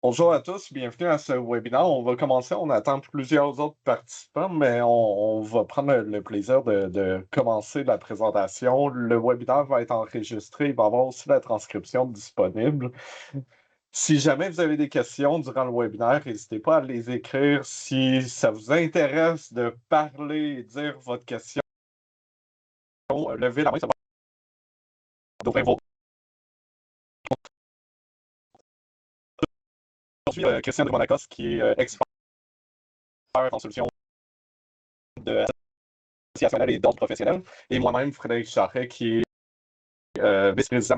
Bonjour à tous, bienvenue à ce webinaire. On va commencer, on attend plusieurs autres participants, mais on va prendre le plaisir de commencer la présentation. Le webinaire va être enregistré, il va y avoir aussi la transcription disponible. Si jamais vous avez des questions durant le webinaire, n'hésitez pas à les écrire. Si ça vous intéresse de parler et dire votre question, levez la main, ça va ouvrir vos... Aujourd'hui, Christian de Monacos, qui est expert en solutions de associationnelles et d'ordre professionnel, et moi-même, Frédéric Charret, qui est vice-président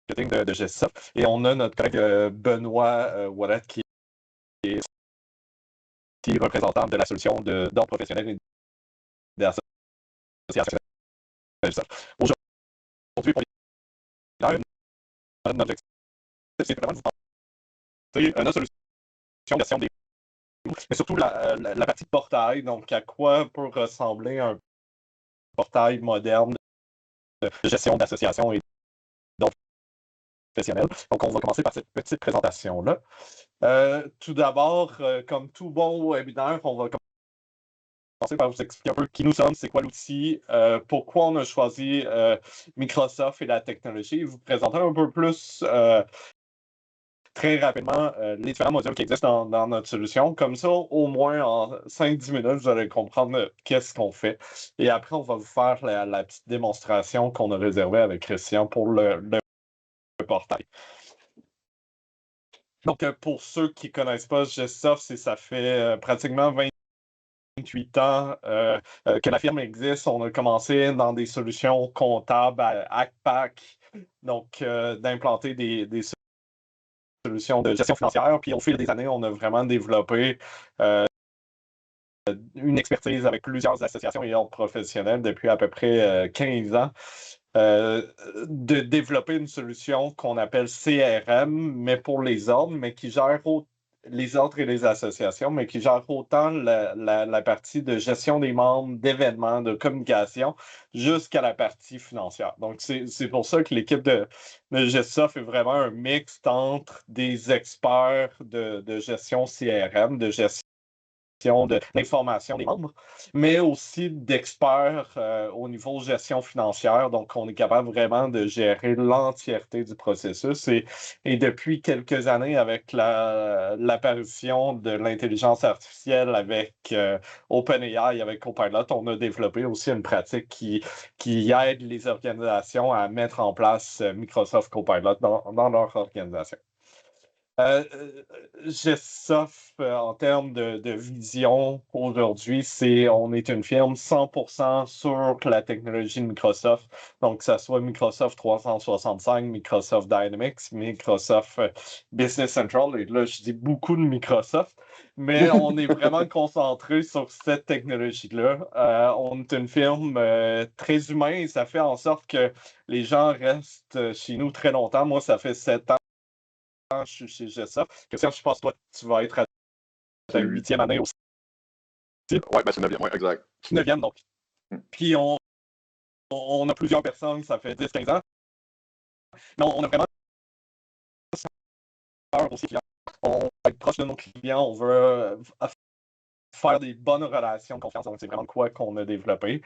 marketing de GESOP. Et on a notre collègue Benoît Ouellet, qui est représentant de la solution d'ordre professionnel et d'association de GESOP. Aujourd'hui, pour les notre objectif, c'est vraiment de vous présenter notre solution de gestion des coûts, mais surtout la partie portail, donc à quoi peut ressembler un portail moderne de gestion d'associations et d'ordre professionnel. Donc, on va commencer par cette petite présentation-là. Tout d'abord, comme tout bon webinaire, on va commencer par vous expliquer un peu qui nous sommes, c'est quoi l'outil, pourquoi on a choisi Microsoft et la technologie, vous présenter un peu plus très rapidement les différents modules qui existent dans notre solution. Comme ça, au moins en 5-10 minutes, vous allez comprendre qu'est-ce qu'on fait. Et après, on va vous faire la petite démonstration qu'on a réservée avec Christian pour le portail. Donc, pour ceux qui ne connaissent pas GESOF, ça fait pratiquement 28 ans que la firme existe. On a commencé dans des solutions comptables à ACPAC, donc d'implanter des solutions de gestion financière. Puis au fil des années, on a vraiment développé une expertise avec plusieurs associations et ordres professionnels depuis à peu près 15 ans. De développer une solution qu'on appelle CRM, mais pour les ordres, mais qui gère les ordres et les associations, mais qui gère autant la partie de gestion des membres, d'événements, de communication, jusqu'à la partie financière. Donc, c'est pour ça que l'équipe de GESOF est vraiment un mix entre des experts de gestion CRM, de gestion de l'information des membres, mais aussi d'experts au niveau gestion financière. Donc, on est capable vraiment de gérer l'entièreté du processus. Et depuis quelques années, avec l'apparition de l'intelligence artificielle avec OpenAI, avec Copilot, on a développé aussi une pratique qui aide les organisations à mettre en place Microsoft Copilot dans leur organisation. GESOF, en termes de vision aujourd'hui, on est une firme 100% sur la technologie de Microsoft. Donc, que ce soit Microsoft 365, Microsoft Dynamics, Microsoft Business Central. Et là, je dis beaucoup de Microsoft, mais on est vraiment concentré sur cette technologie-là. On est une firme très humaine et ça fait en sorte que les gens restent chez nous très longtemps. Moi, ça fait 7 ans je suis chez GESOF. Christian, je pense que toi, tu vas être à ta huitième année aussi. Ouais, ben c'est 9e, ouais, exact. 9e, donc. Puis on a plusieurs personnes, ça fait 10-15 ans. Mais on a vraiment peur aussi clients. On veut être proche de nos clients, on veut faire des bonnes relations de confiance. Donc, c'est vraiment quoi qu'on a développé.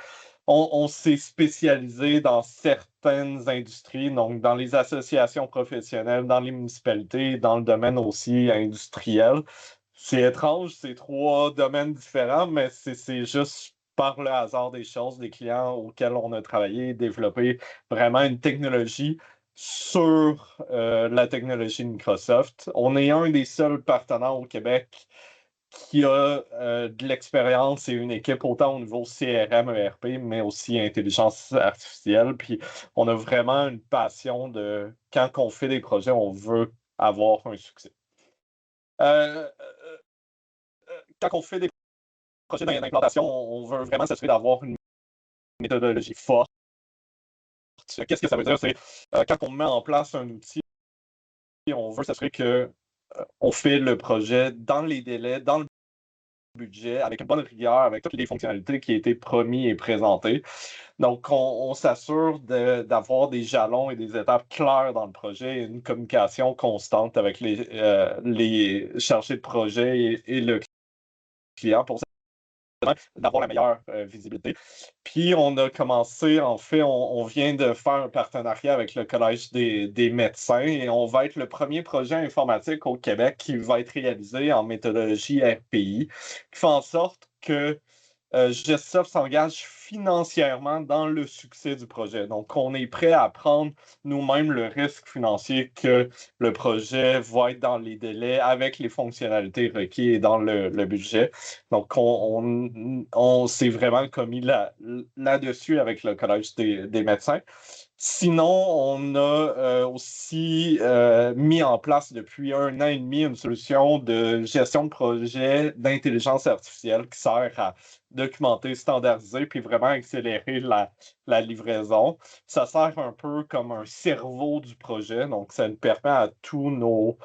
On s'est spécialisé dans certaines industries, donc dans les associations professionnelles, dans les municipalités, dans le domaine aussi industriel. C'est étrange, c'est 3 domaines différents, mais c'est juste par le hasard des choses, des clients auxquels on a travaillé, développé vraiment une technologie sur la technologie de Microsoft. On est un des seuls partenaires au Québec qui a de l'expérience et une équipe autant au niveau CRM, ERP, mais aussi intelligence artificielle. Puis on a vraiment une passion de quand on fait des projets, on veut avoir un succès. Euh, Quand on fait des projets d'implantation, on veut vraiment s'assurer d'avoir une méthodologie forte. Qu'est-ce que ça veut dire? C'est quand on met en place un outil, on veut s'assurer qu'on fait le projet dans les délais, dans le budget, avec une bonne rigueur, avec toutes les fonctionnalités qui étaient promis et présentées. Donc, on s'assure d'avoir des jalons et des étapes claires dans le projet et une communication constante avec les chargés de projet et le client pour d'avoir la meilleure visibilité. Puis, on a commencé, en fait, on vient de faire un partenariat avec le Collège des médecins et on va être le premier projet informatique au Québec qui va être réalisé en méthodologie RPI, qui fait en sorte que Gestsoft s'engage financièrement dans le succès du projet. Donc, on est prêt à prendre nous-mêmes le risque financier que le projet va être dans les délais avec les fonctionnalités requises et dans le budget. Donc, on s'est vraiment commis là-dessus avec le Collège des médecins. Sinon, on a aussi mis en place depuis 1 an et demi une solution de gestion de projet d'intelligence artificielle qui sert à documenter, standardiser, puis vraiment accélérer la livraison. Ça sert un peu comme un cerveau du projet, donc ça nous permet à tous nos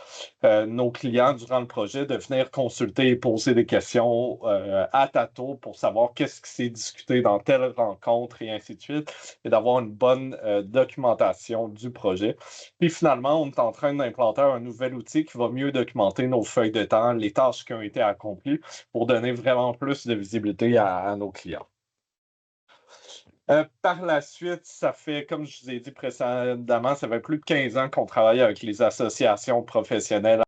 clients durant le projet de venir consulter et poser des questions à tâtons pour savoir qu'est-ce qui s'est discuté dans telle rencontre et ainsi de suite, et d'avoir une bonne documentation du projet. Puis finalement, on est en train d'implanter un nouvel outil qui va mieux documenter nos feuilles de temps, les tâches qui ont été accomplies pour donner vraiment plus de visibilité à nos clients. Par la suite, ça fait, comme je vous ai dit précédemment, ça fait plus de 15 ans qu'on travaille avec les associations professionnelles,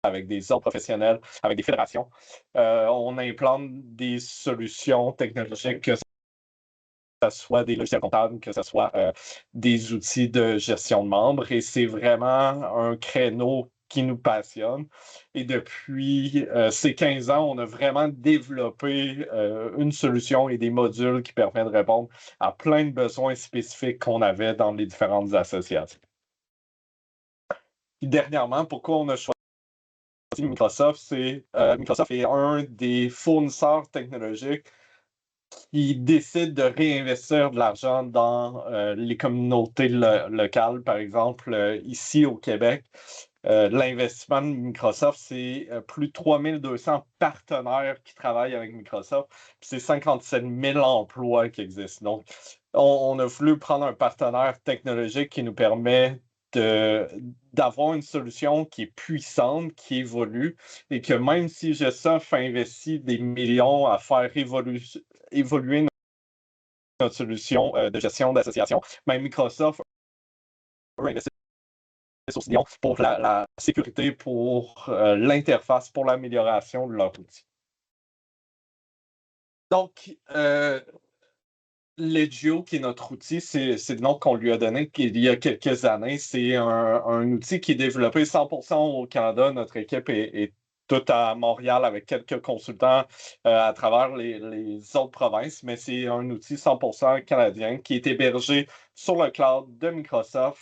avec des ordres professionnels, avec des fédérations. On implante des solutions technologiques, que ce soit des logiciels comptables, que ce soit des outils de gestion de membres. Et c'est vraiment un créneau qui nous passionne. Et depuis ces 15 ans, on a vraiment développé une solution et des modules qui permettent de répondre à plein de besoins spécifiques qu'on avait dans les différentes associations. Puis dernièrement, pourquoi on a choisi Microsoft? Microsoft est un des fournisseurs technologiques qui décide de réinvestir de l'argent dans les communautés locales. Par exemple, ici au Québec, l'investissement de Microsoft, c'est plus de 3200 partenaires qui travaillent avec Microsoft, puis c'est 57 000 emplois qui existent. Donc, on a voulu prendre un partenaire technologique qui nous permet d'avoir une solution qui est puissante, qui évolue, et que même si Gestsoft investit des millions à faire évoluer notre solution de gestion d'association, même Microsoft peut investir aussi millions pour la sécurité, pour l'interface, pour l'amélioration de leur outil. Donc, Legio, qui est notre outil, c'est le nom qu'on lui a donné il y a quelques années. C'est un outil qui est développé 100% au Canada. Notre équipe est toute à Montréal avec quelques consultants à travers les autres provinces, mais c'est un outil 100% canadien qui est hébergé sur le cloud de Microsoft,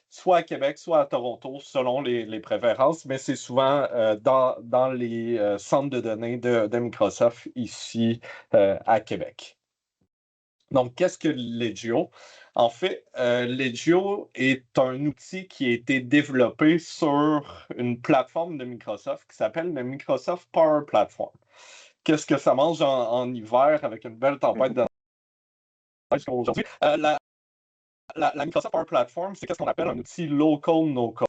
soit à Québec, soit à Toronto, selon les préférences, mais c'est souvent dans les centres de données de Microsoft ici à Québec. Donc, qu'est-ce que Legio? En fait, Legio est un outil qui a été développé sur une plateforme de Microsoft qui s'appelle le Microsoft Power Platform. Qu'est-ce que ça mange en hiver avec une belle tempête de neige comme aujourd'hui? La Microsoft Power Platform, c'est ce qu'on appelle un outil local no-code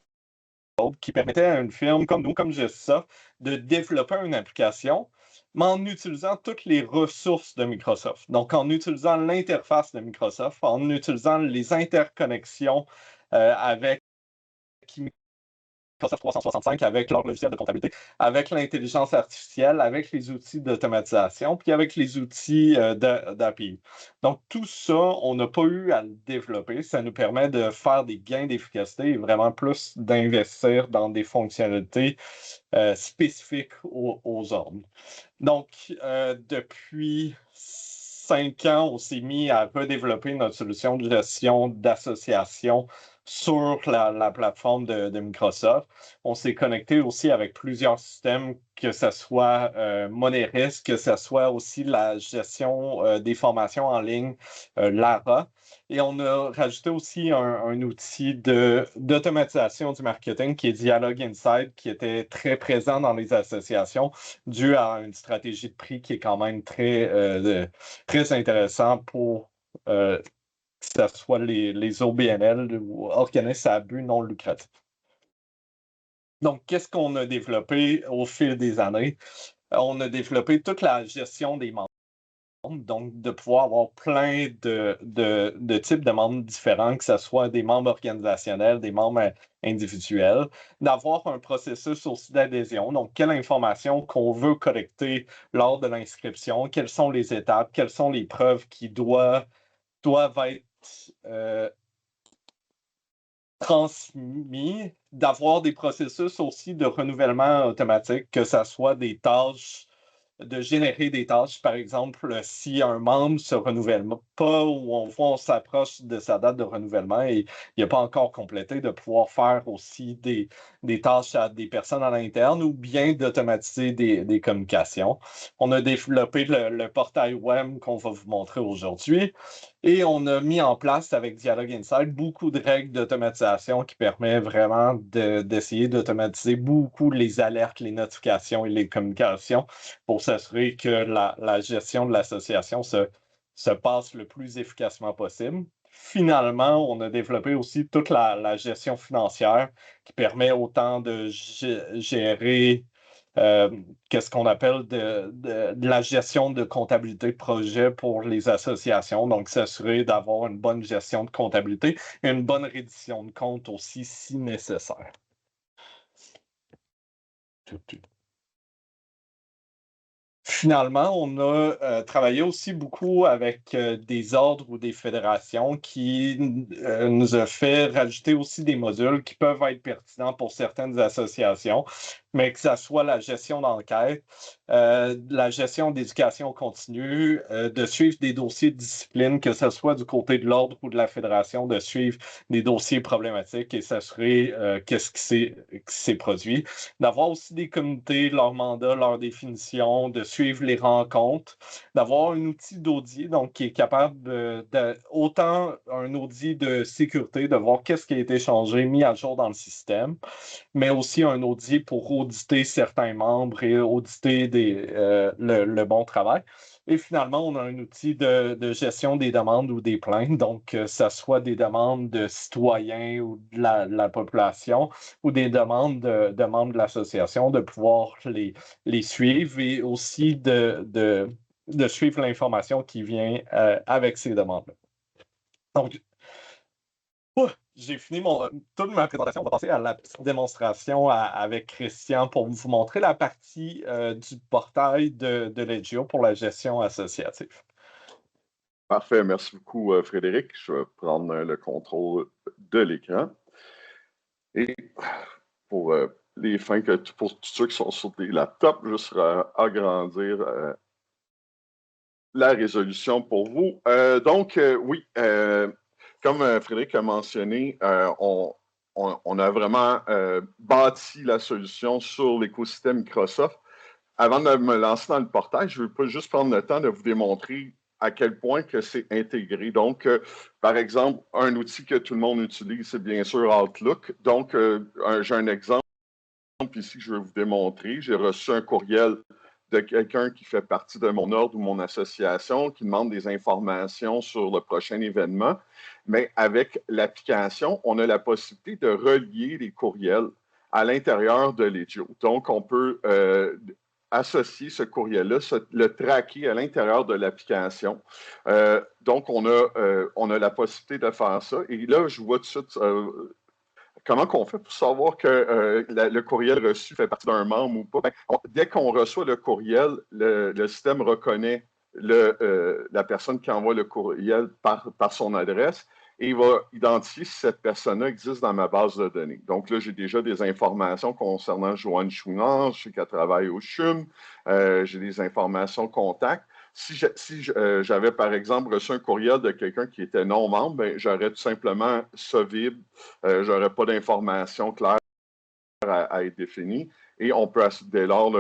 qui permettait à une firme comme nous, comme Gestsoft, de développer une application, mais en utilisant toutes les ressources de Microsoft. Donc, en utilisant l'interface de Microsoft, en utilisant les interconnexions avec Microsoft 365, avec leur logiciel de comptabilité, avec l'intelligence artificielle, avec les outils d'automatisation, puis avec les outils d'API. Donc, tout ça, on n'a pas eu à le développer. Ça nous permet de faire des gains d'efficacité et vraiment plus d'investir dans des fonctionnalités spécifiques aux ordres. Donc, depuis 5 ans, on s'est mis à redévelopper notre solution de gestion d'association sur la plateforme de Microsoft. On s'est connecté aussi avec plusieurs systèmes, que ce soit Moneris, que ce soit aussi la gestion des formations en ligne, Lara. Et on a rajouté aussi un outil d'automatisation du marketing qui est Dialogue Insight, qui était très présent dans les associations, dû à une stratégie de prix qui est quand même très intéressant pour que ce soit les OBNL ou organismes à but non lucratif. Donc, qu'est-ce qu'on a développé au fil des années? On a développé toute la gestion des membres. Donc, de pouvoir avoir plein de types de membres différents, que ce soit des membres organisationnels, des membres individuels, d'avoir un processus aussi d'adhésion. Donc, quelle information qu'on veut collecter lors de l'inscription, quelles sont les étapes, quelles sont les preuves qui doivent être transmis, d'avoir des processus aussi de renouvellement automatique, que ce soit des tâches, de générer des tâches. Par exemple, si un membre ne se renouvelle pas ou on s'approche de sa date de renouvellement et il n'a pas encore complété, de pouvoir faire aussi des tâches à des personnes à l'interne ou bien d'automatiser des communications. On a développé le portail web qu'on va vous montrer aujourd'hui et on a mis en place avec Dialogue Insight beaucoup de règles d'automatisation qui permettent vraiment d'essayer d'automatiser beaucoup les alertes, les notifications et les communications pour s'assurer que la gestion de l'association se passe le plus efficacement possible. Finalement, on a développé aussi toute la gestion financière qui permet autant de gérer qu'est-ce qu'on appelle de la gestion de comptabilité de projet pour les associations. Donc, s'assurer d'avoir une bonne gestion de comptabilité et une bonne reddition de compte aussi si nécessaire. Finalement, on a travaillé aussi beaucoup avec des ordres ou des fédérations qui nous a fait rajouter aussi des modules qui peuvent être pertinents pour certaines associations, mais que ce soit la gestion d'enquête, la gestion d'éducation continue, de suivre des dossiers de discipline, que ce soit du côté de l'ordre ou de la fédération, de suivre des dossiers problématiques et s'assurer qu'est-ce qui s'est produit, d'avoir aussi des comités, leur mandat, leur définition, de suivre les rencontres, d'avoir un outil d'audit, donc qui est capable autant un audit de sécurité, de voir qu'est-ce qui a été changé, mis à jour dans le système, mais aussi un audit pour auditer certains membres et auditer le bon travail. Et finalement, on a un outil de gestion des demandes ou des plaintes, donc que ce soit des demandes de citoyens ou de la population ou des demandes de membres de l'association, de pouvoir les suivre et aussi de suivre l'information qui vient avec ces demandes-là. Donc, j'ai fini toute ma présentation. On va passer à la petite démonstration avec Christian pour vous montrer la partie du portail de Legio pour la gestion associative. Parfait. Merci beaucoup, Frédéric. Je vais prendre le contrôle de l'écran. Et pour les fins que pour tous ceux qui sont sur des laptops, juste agrandir la résolution pour vous. Donc, oui, comme Frédéric a mentionné, on a vraiment bâti la solution sur l'écosystème Microsoft. Avant de me lancer dans le portail, je ne veux pas juste prendre le temps de vous démontrer à quel point que c'est intégré. Donc, par exemple, un outil que tout le monde utilise, c'est bien sûr Outlook. Donc, j'ai un exemple ici que je vais vous démontrer. J'ai reçu un courriel de quelqu'un qui fait partie de mon ordre ou mon association, qui demande des informations sur le prochain événement. Mais avec l'application, on a la possibilité de relier les courriels à l'intérieur de Legio. Donc, on peut associer ce courriel-là, le traquer à l'intérieur de l'application. Donc, on a la possibilité de faire ça. Et là, je vois tout de suite comment qu'on fait pour savoir que le courriel reçu fait partie d'un membre ou pas? Dès qu'on reçoit le courriel, le système reconnaît la personne qui envoie le courriel par son adresse et il va identifier si cette personne-là existe dans ma base de données. Donc là, j'ai déjà des informations concernant Joanne Chouinard, je sais qu'elle travaille au CHUM, j'ai des informations contacts. Si j'avais, par exemple, reçu un courriel de quelqu'un qui était non membre, ben, j'aurais tout simplement ça vide, j'aurais pas d'informations claires à être définies. Et on peut dès lors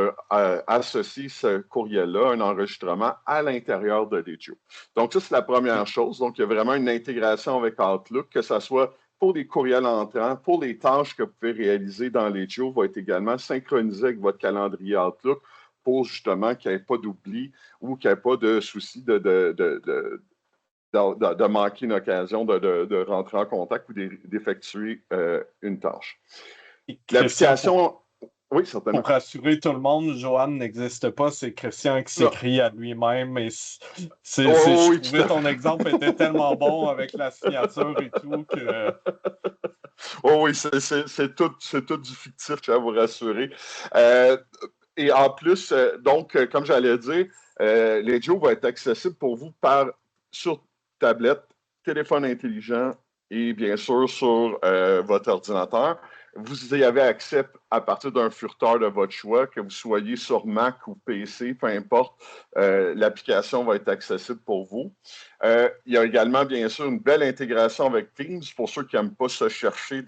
associer ce courriel-là, un enregistrement à l'intérieur de Legio. Donc, ça, c'est la première chose. Donc, il y a vraiment une intégration avec Outlook, que ce soit pour les courriels entrants, pour les tâches que vous pouvez réaliser dans Legio, va être également synchronisé avec votre calendrier Outlook pour justement qu'il n'y ait pas d'oubli ou qu'il n'y ait pas de souci de manquer une occasion de rentrer en contact ou d'effectuer une tâche. L'application, oui, certainement. Pour rassurer tout le monde, Johan n'existe pas, c'est Christian qui s'écrit à lui-même. Et je trouvais ton exemple était tellement bon avec la signature et tout que. Oh oui, c'est tout du fictif, je vais vous rassurer. Et en plus, donc, comme j'allais dire, Legio va être accessible pour vous sur tablette, téléphone intelligent et bien sûr sur votre ordinateur. Vous y avez accès à partir d'un furteur de votre choix, que vous soyez sur Mac ou PC, peu importe, l'application va être accessible pour vous. Il y a également, bien sûr, une belle intégration avec Teams. Pour ceux qui n'aiment pas se chercher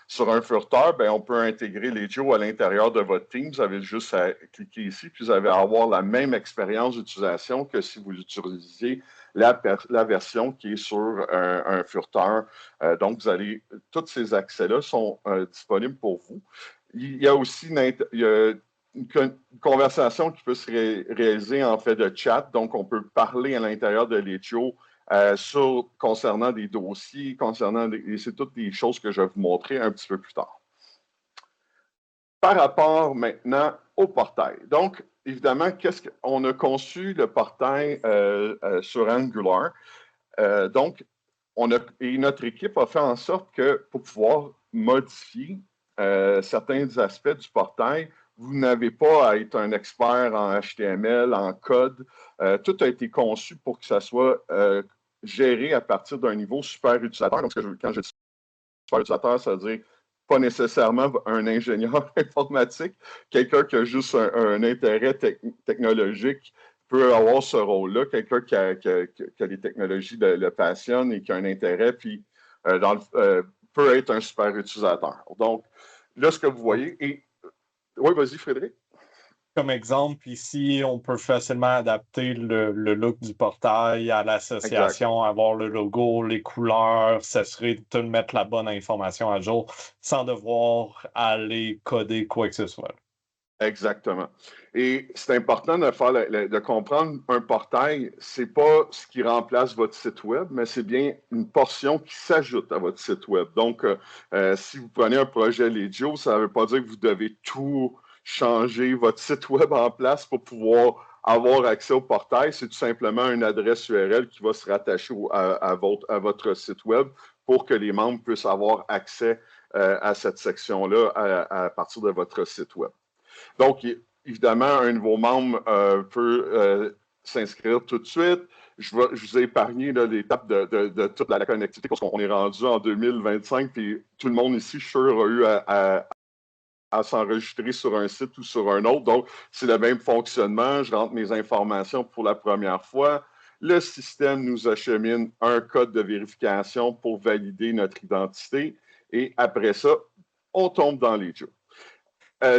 sur un furteur, ben, on peut intégrer Legio à l'intérieur de votre Teams. Vous avez juste à cliquer ici, puis vous allez avoir la même expérience d'utilisation que si vous utilisiez la version qui est sur un furteur. Donc, tous ces accès-là sont disponibles pour vous. Il y a aussi une conversation qui peut se réaliser en fait de chat. Donc, on peut parler à l'intérieur de Legio concernant des dossiers, c'est toutes des choses que je vais vous montrer un petit peu plus tard. Par rapport maintenant au portail. Donc, évidemment, on a conçu le portail sur Angular. Donc, notre équipe a fait en sorte que pour pouvoir modifier certains aspects du portail, vous n'avez pas à être un expert en HTML, en code. Tout a été conçu pour que ça soit géré à partir d'un niveau super utilisateur. Donc, quand je dis super utilisateur, ça veut dire pas nécessairement un ingénieur informatique, quelqu'un qui a juste un intérêt technologique peut avoir ce rôle-là, quelqu'un qui a les technologies le passionne et qui a un intérêt, puis peut être un super utilisateur. Donc, là, ce que vous voyez, oui, vas-y, Frédéric. Comme exemple, ici, on peut facilement adapter le look du portail à l'association, avoir le logo, les couleurs, s'assurer de mettre la bonne information à jour sans devoir aller coder quoi que ce soit. Exactement. Et c'est important de comprendre un portail, c'est pas ce qui remplace votre site web, mais c'est bien une portion qui s'ajoute à votre site web. Donc, si vous prenez un projet Legio, ça ne veut pas dire que vous devez tout changer votre site web en place pour pouvoir avoir accès au portail. C'est tout simplement une adresse URL qui va se rattacher à votre site web pour que les membres puissent avoir accès à cette section-là à partir de votre site web. Donc, évidemment, un nouveau membre peut s'inscrire tout de suite. Je vous ai épargné l'étape de toute la connectivité parce qu'on est rendu en 2025 puis tout le monde ici, je suis sûr, a eu à s'enregistrer sur un site ou sur un autre. Donc, c'est le même fonctionnement. Je rentre mes informations pour la première fois. Le système nous achemine un code de vérification pour valider notre identité. Et après ça, on tombe dans Legio.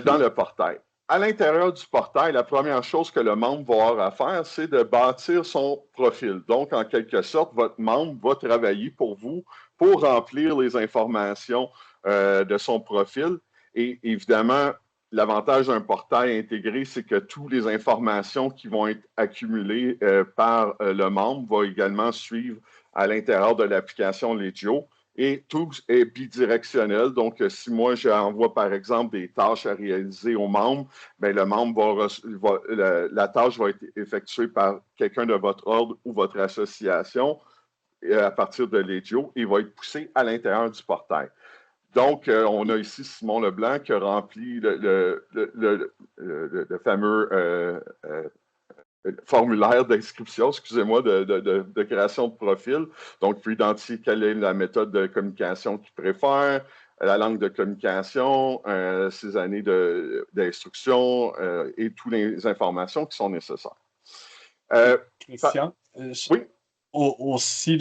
Dans le portail. À l'intérieur du portail, la première chose que le membre va avoir à faire, c'est de bâtir son profil. Donc, en quelque sorte, votre membre va travailler pour vous pour remplir les informations de son profil. Et évidemment, l'avantage d'un portail intégré, c'est que toutes les informations qui vont être accumulées par le membre vont également suivre à l'intérieur de l'application Legio. Et tout est bidirectionnel. Donc, si moi, j'envoie, par exemple, des tâches à réaliser aux membres, bien, le membre la tâche va être effectuée par quelqu'un de votre ordre ou votre association à partir de Legio et va être poussé à l'intérieur du portail. Donc, on a ici Simon Leblanc qui a rempli le fameux formulaire d'inscription, excusez-moi, de création de profil. Donc, il peut identifier quelle est la méthode de communication qu'il préfère, la langue de communication, ses années d'instruction et toutes les informations qui sont nécessaires. Pa- Christian, oui. aussi,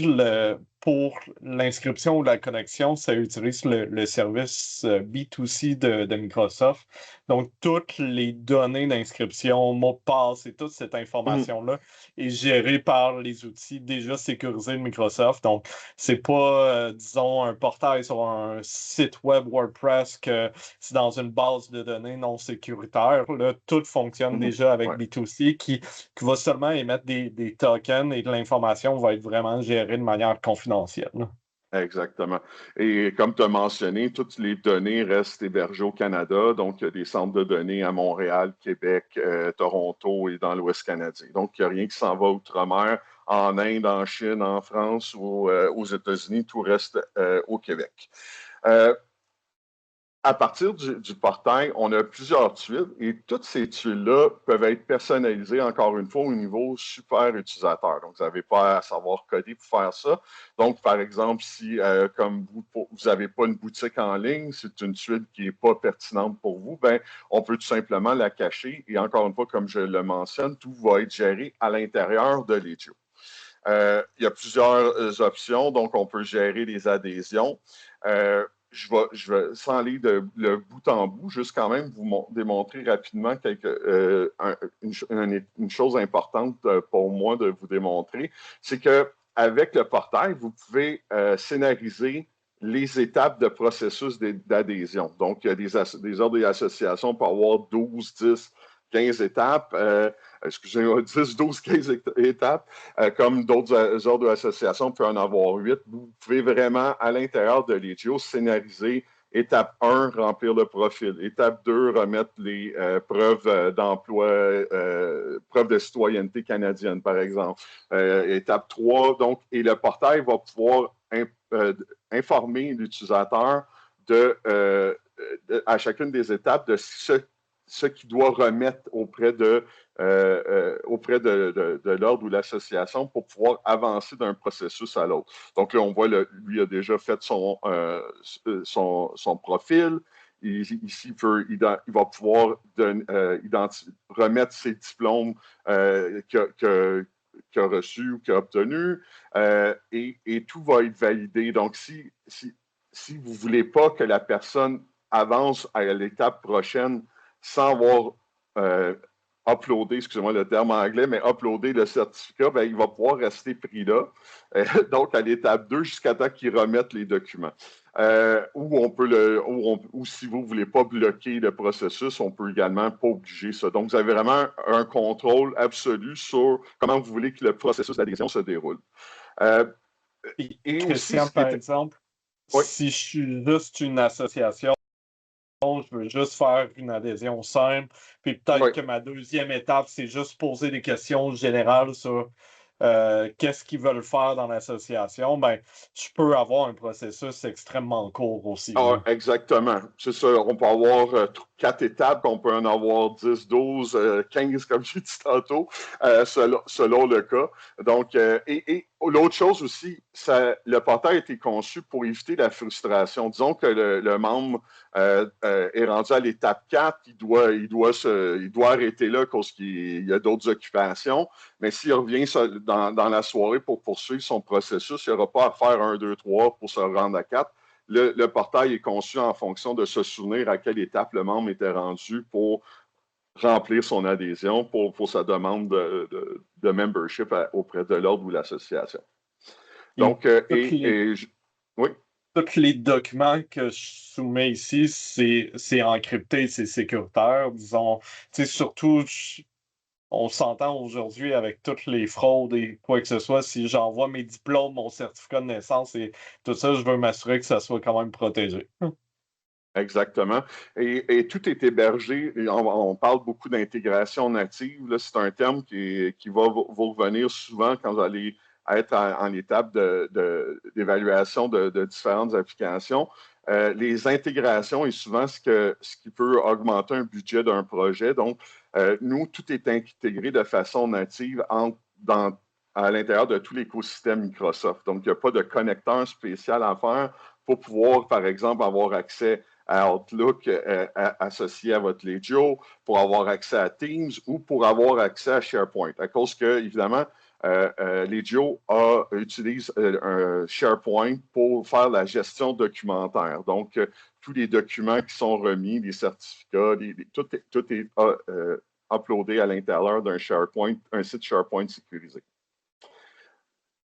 pour l'inscription ou la connexion, ça utilise le service B2C de Microsoft. Donc, toutes les données d'inscription, mots de passe et toute cette Mhm. information-là est gérée par les outils déjà sécurisés de Microsoft. Donc, c'est pas, disons, un portail sur un site web WordPress que c'est dans une base de données non sécuritaire. Là, tout fonctionne Mhm. déjà avec Ouais. B2C qui va seulement émettre des tokens et de l'information va être vraiment gérée de manière confidentielle. Exactement. Et comme tu as mentionné, toutes les données restent hébergées au Canada. Donc, il y a des centres de données à Montréal, Québec, Toronto et dans l'Ouest canadien. Donc, il n'y a rien qui s'en va outre-mer, en Inde, en Chine, en France ou aux États-Unis. Tout reste au Québec. Euh, À partir du portail, on a plusieurs tuiles et toutes ces tuiles-là peuvent être personnalisées, encore une fois, au niveau super utilisateur. Donc, vous n'avez pas à savoir coder pour faire ça. Donc, par exemple, si, comme vous n'avez pas une boutique en ligne, c'est une tuile qui n'est pas pertinente pour vous, ben, on peut tout simplement la cacher. Et encore une fois, comme je le mentionne, tout va être géré à l'intérieur de Legio. Il y a plusieurs options, donc on peut gérer les adhésions. Je vais sans aller de bout en bout, juste quand même vous démontrer rapidement une chose importante pour moi de vous démontrer, c'est qu'avec le portail, vous pouvez scénariser les étapes de processus d'adhésion. Donc, il y a des ordres d'association pour avoir 12, 10, 15 étapes, excusez-moi, 10, 12, 15 étapes. Comme d'autres ordres d'association peuvent en avoir 8. Vous pouvez vraiment, à l'intérieur de Legio, scénariser étape 1, remplir le profil. Étape 2, remettre les preuves d'emploi, preuves de citoyenneté canadienne, par exemple. Étape 3, donc, et le portail va pouvoir informer l'utilisateur à chacune des étapes de ce qu'il doit remettre auprès de l'ordre ou l'association pour pouvoir avancer d'un processus à l'autre. Donc là, on voit, lui a déjà fait son profil. Ici, il va pouvoir remettre ses diplômes qu'il a reçus ou qu'il a obtenus et tout va être validé. Donc, si vous ne voulez pas que la personne avance à l'étape prochaine sans avoir uploader, excusez-moi le terme anglais, mais uploader le certificat, ben, il va pouvoir rester pris là. Donc, à l'étape 2, jusqu'à temps qu'il remette les documents. Ou si vous ne voulez pas bloquer le processus, on peut également pas obliger ça. Donc, vous avez vraiment un contrôle absolu sur comment vous voulez que le processus d'adhésion se déroule. Et aussi, Christian, ce qui par est... exemple, Oui. si je suis juste une association, je veux juste faire une adhésion simple, puis peut-être Oui. que ma deuxième étape, c'est juste poser des questions générales sur qu'est-ce qu'ils veulent faire dans l'association, ben, je peux avoir un processus extrêmement court aussi. Ah, exactement. C'est ça. On peut avoir 4 étapes, on peut en avoir 10, 12, 15, comme j'ai dit tantôt, selon le cas. Donc, et l'autre chose aussi, le portail a été conçu pour éviter la frustration. Disons que le membre est rendu à l'étape 4, il doit arrêter là parce qu'il y a d'autres occupations. Mais s'il revient dans la soirée pour poursuivre son processus, il n'y aura pas à faire 1, 2, 3 pour se rendre à 4. Le portail est conçu en fonction de se souvenir à quelle étape le membre était rendu pour remplir son adhésion pour sa demande de membership auprès de l'ordre ou l'association. Et Donc, oui. tous les documents que je soumets ici, c'est encrypté, c'est sécuritaire. Disons, surtout, on s'entend aujourd'hui avec toutes les fraudes et quoi que ce soit. Si j'envoie mes diplômes, mon certificat de naissance et tout ça, je veux m'assurer que ça soit quand même protégé. Exactement. Et tout est hébergé. On parle beaucoup d'intégration native. Là, c'est un terme qui va vous revenir souvent quand vous allez être en étape d'évaluation de différentes applications. Les intégrations est souvent ce qui peut augmenter un budget d'un projet. Donc, nous, tout est intégré de façon native à l'intérieur de tout l'écosystème Microsoft. Donc, il n'y a pas de connecteur spécial à faire pour pouvoir, par exemple, avoir accès à Outlook associé à votre Legio, pour avoir accès à Teams ou pour avoir accès à SharePoint. À cause que, évidemment, Legio utilise un SharePoint pour faire la gestion documentaire. Donc, tous les documents qui sont remis, les certificats, tout est uploadé à l'intérieur d'un SharePoint, un site SharePoint sécurisé.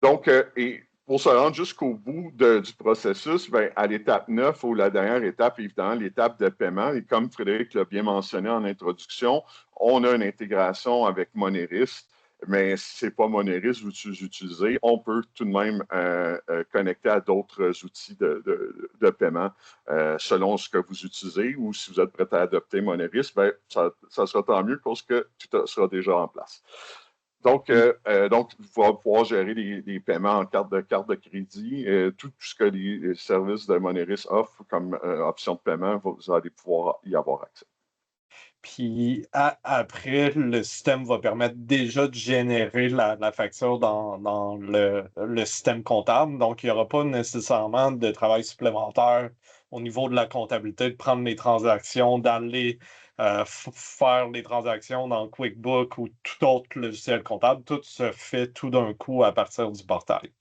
Donc, et pour se rendre jusqu'au bout du processus, bien, à l'étape 9 ou la dernière étape, évidemment, l'étape de paiement, et comme Frédéric l'a bien mentionné en introduction, on a une intégration avec Moneris, mais si ce n'est pas Moneris que vous utilisez, on peut tout de même connecter à d'autres outils de paiement selon ce que vous utilisez, ou si vous êtes prêt à adopter Moneris, bien, ça sera tant mieux parce que tout sera déjà en place. Donc, vous allez pouvoir gérer les paiements en carte de crédit, tout ce que les services de Moneris offrent comme option de paiement, vous allez pouvoir y avoir accès. Puis après, le système va permettre déjà de générer la facture dans le système comptable. Donc, il n'y aura pas nécessairement de travail supplémentaire au niveau de la comptabilité, de prendre les transactions, d'aller faire les transactions dans QuickBooks ou tout autre logiciel comptable. Tout se fait tout d'un coup à partir du portail.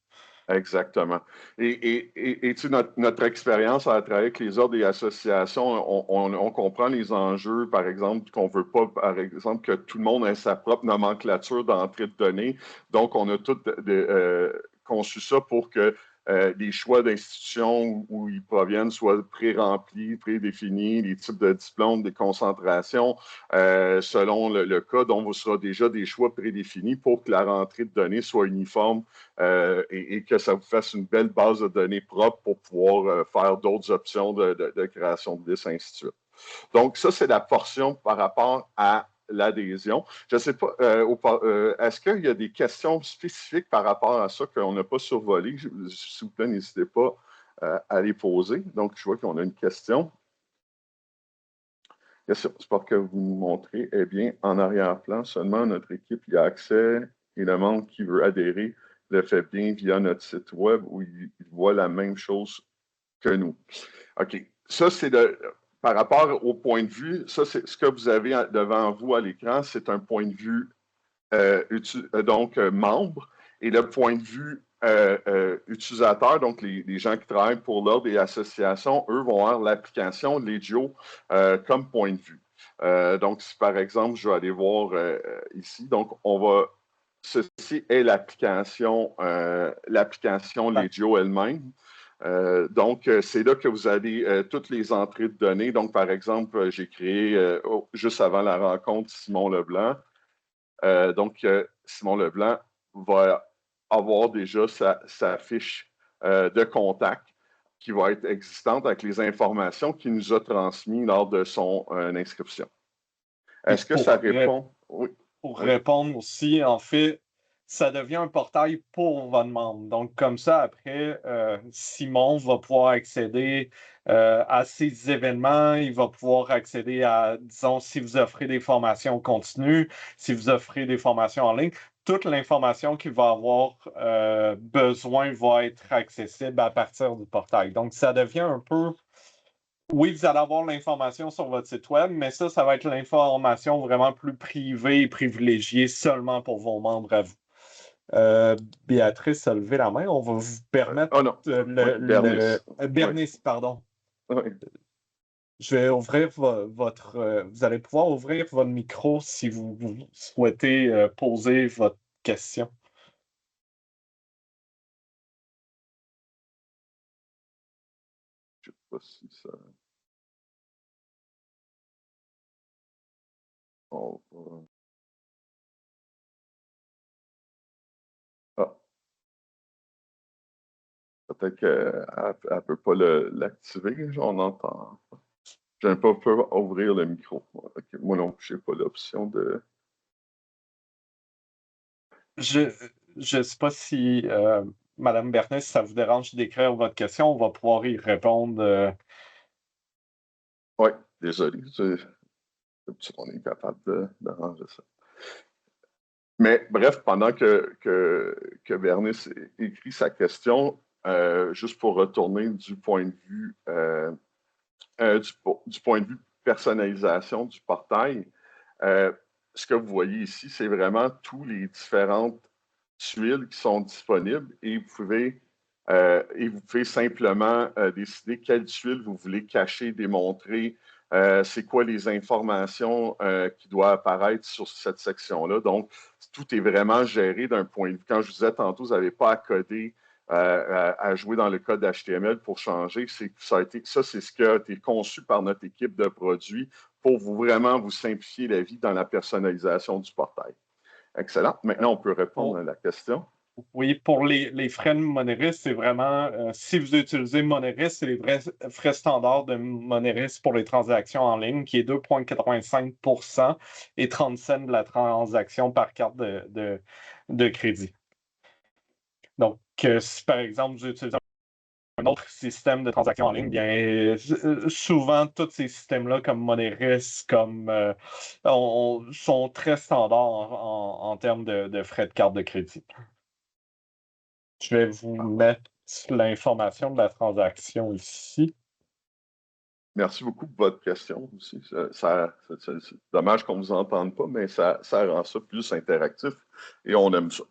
Exactement. Et tu sais, notre expérience à travailler avec les ordres et associations, on comprend les enjeux, par exemple, qu'on ne veut pas, par exemple, que tout le monde ait sa propre nomenclature d'entrée de données. Donc, on a tout conçu ça pour que les choix d'institutions où ils proviennent soient pré-remplis, prédéfinis, les types de diplômes, des concentrations, selon le cas, dont vous sera déjà des choix prédéfinis pour que la rentrée de données soit uniforme et que ça vous fasse une belle base de données propre pour pouvoir faire d'autres options de création de listes, ainsi de suite. Donc, ça, c'est la portion par rapport à l'adhésion. Je ne sais pas, est-ce qu'il y a des questions spécifiques par rapport à ça qu'on n'a pas survolées? S'il vous plaît, n'hésitez pas à les poser. Donc, je vois qu'on a une question. J'espère que vous nous montrez. Eh bien, en arrière-plan, seulement notre équipe y a accès et le membre qui veut adhérer le fait bien via notre site web où il voit la même chose que nous. OK. Ça, c'est par rapport au point de vue, ça, c'est ce que vous avez devant vous à l'écran, c'est un point de vue membre. Et le point de vue utilisateur, donc les gens qui travaillent pour l'ordre et associations, eux vont avoir l'application Legio comme point de vue. Donc, si par exemple, je vais aller voir ici, donc ceci est l'application Legio elle-même. Donc, c'est là que vous avez toutes les entrées de données. Donc, par exemple, j'ai créé, juste avant la rencontre, Simon Leblanc. Donc, Simon Leblanc va avoir déjà sa fiche de contact qui va être existante avec les informations qu'il nous a transmises lors de son inscription. Est-ce que ça répond? Oui. Pour répondre aussi, en fait, ça devient un portail pour votre membre. Donc, comme ça, après, Simon va pouvoir accéder à ces événements. Il va pouvoir accéder à, disons, si vous offrez des formations continues, si vous offrez des formations en ligne, toute l'information qu'il va avoir besoin va être accessible à partir du portail. Donc, ça devient un peu... Oui, vous allez avoir l'information sur votre site web, mais ça va être l'information vraiment plus privée et privilégiée seulement pour vos membres à vous. Béatrice a levé la main. On va vous permettre Bernice, pardon. Oui. Je vais ouvrir vous allez pouvoir ouvrir votre micro si vous souhaitez poser votre question. Je ne sais pas si ça... Ah. Peut-être qu'elle ne peut pas l'activer, on entend. Je ne peux pas ouvrir le micro. Okay. Moi non plus, je n'ai pas l'option de... Je ne sais pas si, Madame Bernice, ça vous dérange d'écrire votre question. On va pouvoir y répondre. Oui, désolé. On est capable d'arranger ça. Mais bref, pendant que Bernice écrit sa question, juste pour retourner du point de vue du point de vue personnalisation du portail, ce que vous voyez ici, c'est vraiment tous les différentes tuiles qui sont disponibles et vous pouvez simplement décider quelle tuile vous voulez cacher, démontrer, c'est quoi les informations qui doivent apparaître sur cette section-là. Donc, tout est vraiment géré d'un point de vue. Quand je vous disais tantôt, vous n'avez pas à coder, à jouer dans le code HTML pour changer. C'est ce qui a été conçu par notre équipe de produits pour vraiment vous simplifier la vie dans la personnalisation du portail. Excellent. Maintenant, on peut répondre à la question. Oui, pour les frais de Moneris, c'est vraiment, si vous utilisez Moneris, c'est les frais standards de Moneris pour les transactions en ligne, qui est 2,85 % et 30 cents de la transaction par carte de crédit. Donc, si par exemple, vous utilisez un autre système de transaction en ligne, bien, souvent, tous ces systèmes-là, comme Moneris, sont très standards en termes de frais de carte de crédit. Je vais vous mettre l'information de la transaction ici. Merci beaucoup pour votre question aussi. C'est dommage qu'on ne vous entende pas, mais ça rend ça plus interactif et on aime ça.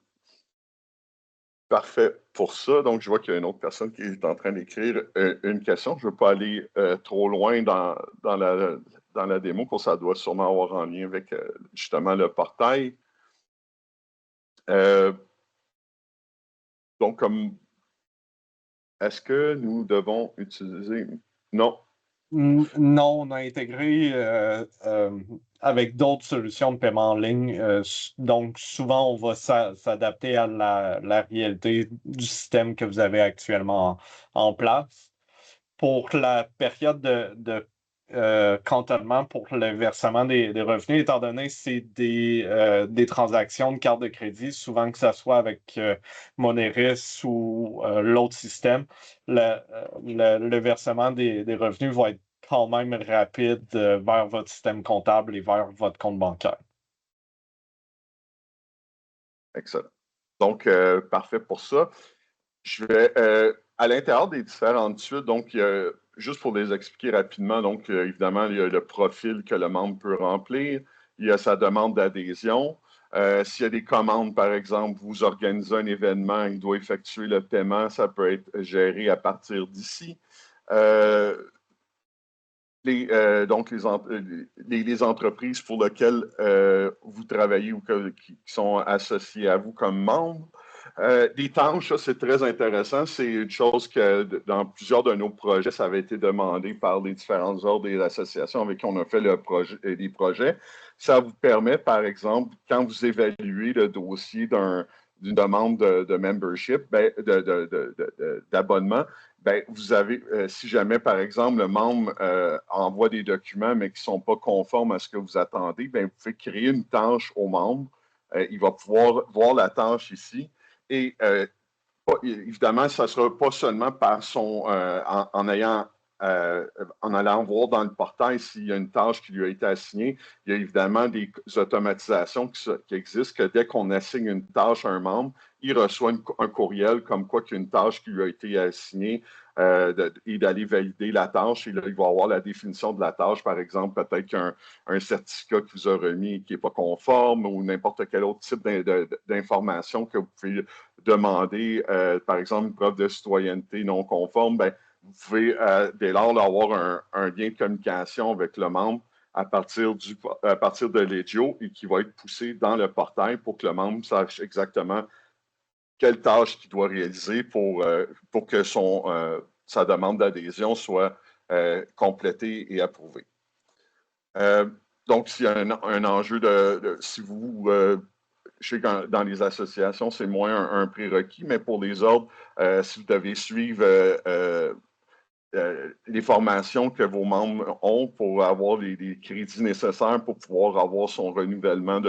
Parfait pour ça. Donc, je vois qu'il y a une autre personne qui est en train d'écrire une question. Je ne veux pas aller trop loin dans la démo, parce que ça doit sûrement avoir en lien avec justement le portail. Donc, est-ce que nous devons utiliser... Non. Non, on a intégré avec d'autres solutions de paiement en ligne. Donc, souvent, on va s'adapter à la réalité du système que vous avez actuellement en place. Pour la période de cantonnement pour le versement des revenus, étant donné que c'est des transactions de carte de crédit, souvent que ce soit avec Moneris ou l'autre système, le versement des revenus va être quand même rapide vers votre système comptable et vers votre compte bancaire. Excellent. Donc, parfait pour ça. Je vais, à l'intérieur des différentes suites, donc, juste pour les expliquer rapidement, donc, évidemment, il y a le profil que le membre peut remplir, il y a sa demande d'adhésion. S'il y a des commandes, par exemple, vous organisez un événement, il doit effectuer le paiement, ça peut être géré à partir d'ici. Donc, les entreprises pour lesquelles vous travaillez ou qui sont associées à vous comme membres. Des tâches, ça, c'est très intéressant. C'est une chose que dans plusieurs de nos projets, ça avait été demandé par les différents ordres et associations avec qui on a fait les projets. Ça vous permet, par exemple, quand vous évaluez le dossier d'une demande de membership, d'abonnement, ben, vous avez, si jamais, par exemple, le membre envoie des documents, mais qui ne sont pas conformes à ce que vous attendez, ben, vous pouvez créer une tâche au membre. Il va pouvoir voir la tâche ici. Et évidemment, ça ne sera pas seulement par en allant voir dans le portail s'il y a une tâche qui lui a été assignée. Il y a évidemment des automatisations qui existent, que dès qu'on assigne une tâche à un membre, il reçoit un courriel comme quoi qu'il y a une tâche qui lui a été assignée et d'aller valider la tâche. Et là, il va avoir la définition de la tâche, par exemple, peut-être qu'un certificat qui vous a remis qui n'est pas conforme ou n'importe quel autre type d'information que vous pouvez demander, par exemple, une preuve de citoyenneté non conforme. Ben, vous pouvez dès lors avoir un lien de communication avec le membre à partir de l'EDIO et qui va être poussé dans le portail pour que le membre sache exactement quelle tâche il doit réaliser pour que sa demande d'adhésion soit complétée et approuvée. Donc, s'il y a un enjeu si vous, je sais que dans les associations, c'est moins un prérequis, mais pour les ordres, si vous devez suivre les formations que vos membres ont pour avoir les crédits nécessaires pour pouvoir avoir son renouvellement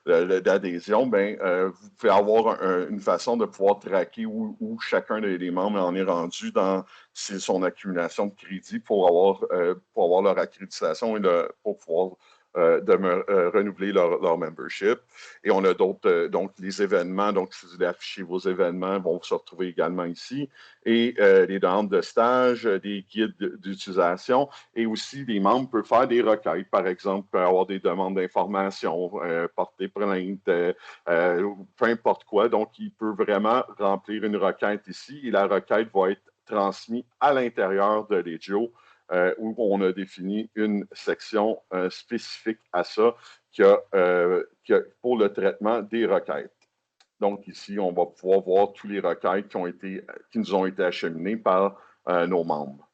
d'adhésion, ben, vous pouvez avoir une façon de pouvoir traquer où chacun des membres en est rendu dans son accumulation de crédits pour avoir leur accréditation et pour pouvoir renouveler leur membership. Et on a d'autres, donc les événements, donc si vous voulez afficher vos événements, vont se retrouver également ici. Et les demandes de stage, des guides d'utilisation, et aussi les membres peuvent faire des requêtes, par exemple, peuvent avoir des demandes d'information, porter plainte, peu importe quoi. Donc, il peut vraiment remplir une requête ici et la requête va être transmise à l'intérieur de Legio, où on a défini une section spécifique à ça pour le traitement des requêtes. Donc, ici, on va pouvoir voir tous les requêtes qui nous ont été acheminées par nos membres.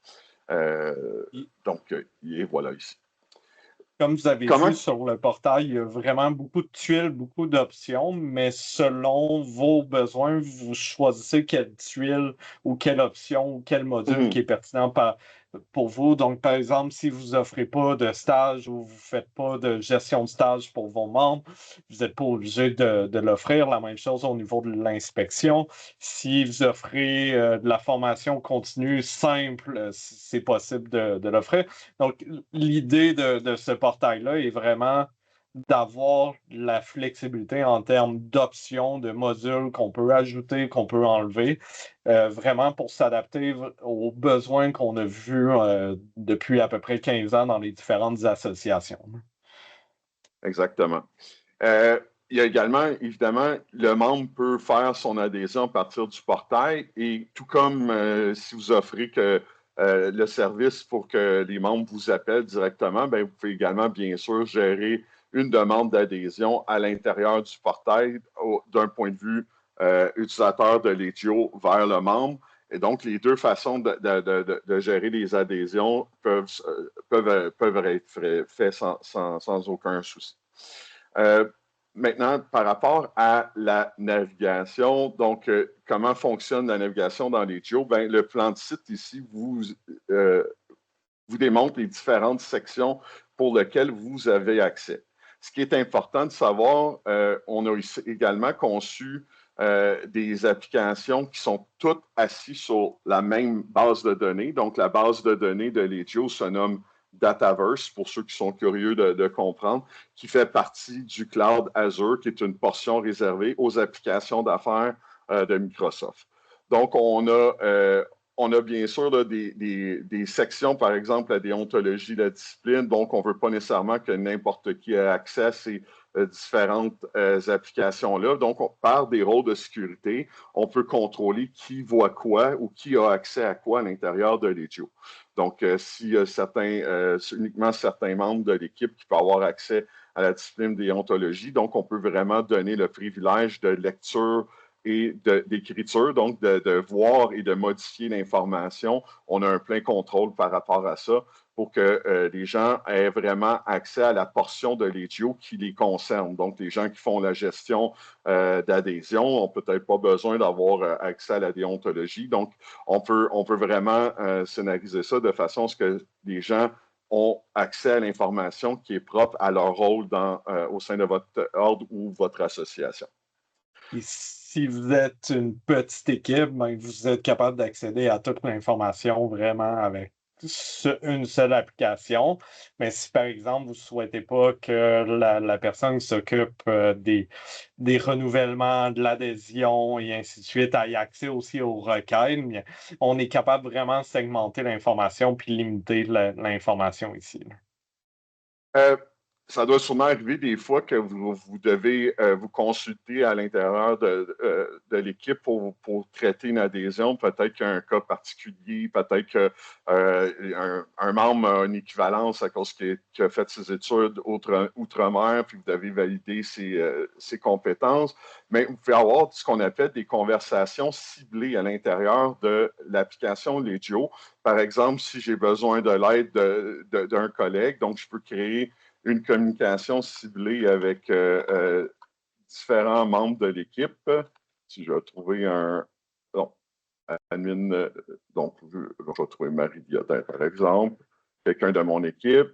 Donc, et voilà ici. Comme vous avez vu sur le portail, il y a vraiment beaucoup de tuiles, beaucoup d'options, mais selon vos besoins, vous choisissez quelle tuile ou quelle option ou quel module qui est pertinent pour vous. Donc, par exemple, si vous n'offrez pas de stage ou vous ne faites pas de gestion de stage pour vos membres, vous n'êtes pas obligé de l'offrir. La même chose au niveau de l'inspection. Si vous offrez de la formation continue simple, c'est possible de l'offrir. Donc, l'idée de ce portail-là est vraiment d'avoir la flexibilité en termes d'options, de modules qu'on peut ajouter, qu'on peut enlever, vraiment pour s'adapter aux besoins qu'on a vus depuis à peu près 15 ans dans les différentes associations. Exactement. Il y a également, évidemment, le membre peut faire son adhésion à partir du portail et tout comme si vous offrez le service pour que les membres vous appellent directement, bien, vous pouvez également, bien sûr, gérer une demande d'adhésion à l'intérieur du portail d'un point de vue utilisateur de Legio vers le membre. Et donc, les deux façons de gérer les adhésions peuvent être faites sans aucun souci. Maintenant, par rapport à la navigation, donc comment fonctionne la navigation dans Legio? Bien, le plan de site ici vous démontre les différentes sections pour lesquelles vous avez accès. Ce qui est important de savoir, on a également conçu des applications qui sont toutes assises sur la même base de données. Donc, la base de données de Legio se nomme Dataverse, pour ceux qui sont curieux de comprendre, qui fait partie du Cloud Azure, qui est une portion réservée aux applications d'affaires de Microsoft. Donc, on a bien sûr là, des sections, par exemple, la déontologie, la discipline. Donc, on ne veut pas nécessairement que n'importe qui ait accès à ces différentes applications-là. Donc, par des rôles de sécurité, on peut contrôler qui voit quoi ou qui a accès à quoi à l'intérieur de Legio. Donc, s'il y a uniquement certains membres de l'équipe qui peuvent avoir accès à la discipline déontologie, donc on peut vraiment donner le privilège de lecture et d'écriture, donc de voir et de modifier l'information. On a un plein contrôle par rapport à ça pour que les gens aient vraiment accès à la portion de Legio qui les concerne. Donc, les gens qui font la gestion d'adhésion n'ont peut-être pas besoin d'avoir accès à la déontologie. Donc, on peut vraiment scénariser ça de façon à ce que les gens ont accès à l'information qui est propre à leur rôle au sein de votre ordre ou votre association. Et si vous êtes une petite équipe, ben, vous êtes capable d'accéder à toute l'information vraiment avec une seule application. Mais si, par exemple, vous ne souhaitez pas que la personne qui s'occupe des renouvellements, de l'adhésion et ainsi de suite ait accès aussi aux requêtes, bien, on est capable vraiment de segmenter l'information puis limiter l'information ici. Ça doit sûrement arriver des fois que vous devez vous consulter à l'intérieur de l'équipe pour traiter une adhésion. Peut-être qu'il y a un cas particulier, peut-être qu'un membre a une équivalence à cause qu'il a fait ses études outre-mer, puis vous devez valider ses compétences. Mais vous pouvez avoir ce qu'on appelle des conversations ciblées à l'intérieur de l'application Legio. Par exemple, si j'ai besoin de l'aide d'un collègue, donc je peux créer une communication ciblée avec différents membres de l'équipe. Si je vais trouver admin, donc je vais trouver Marie Diotin, par exemple, quelqu'un de mon équipe.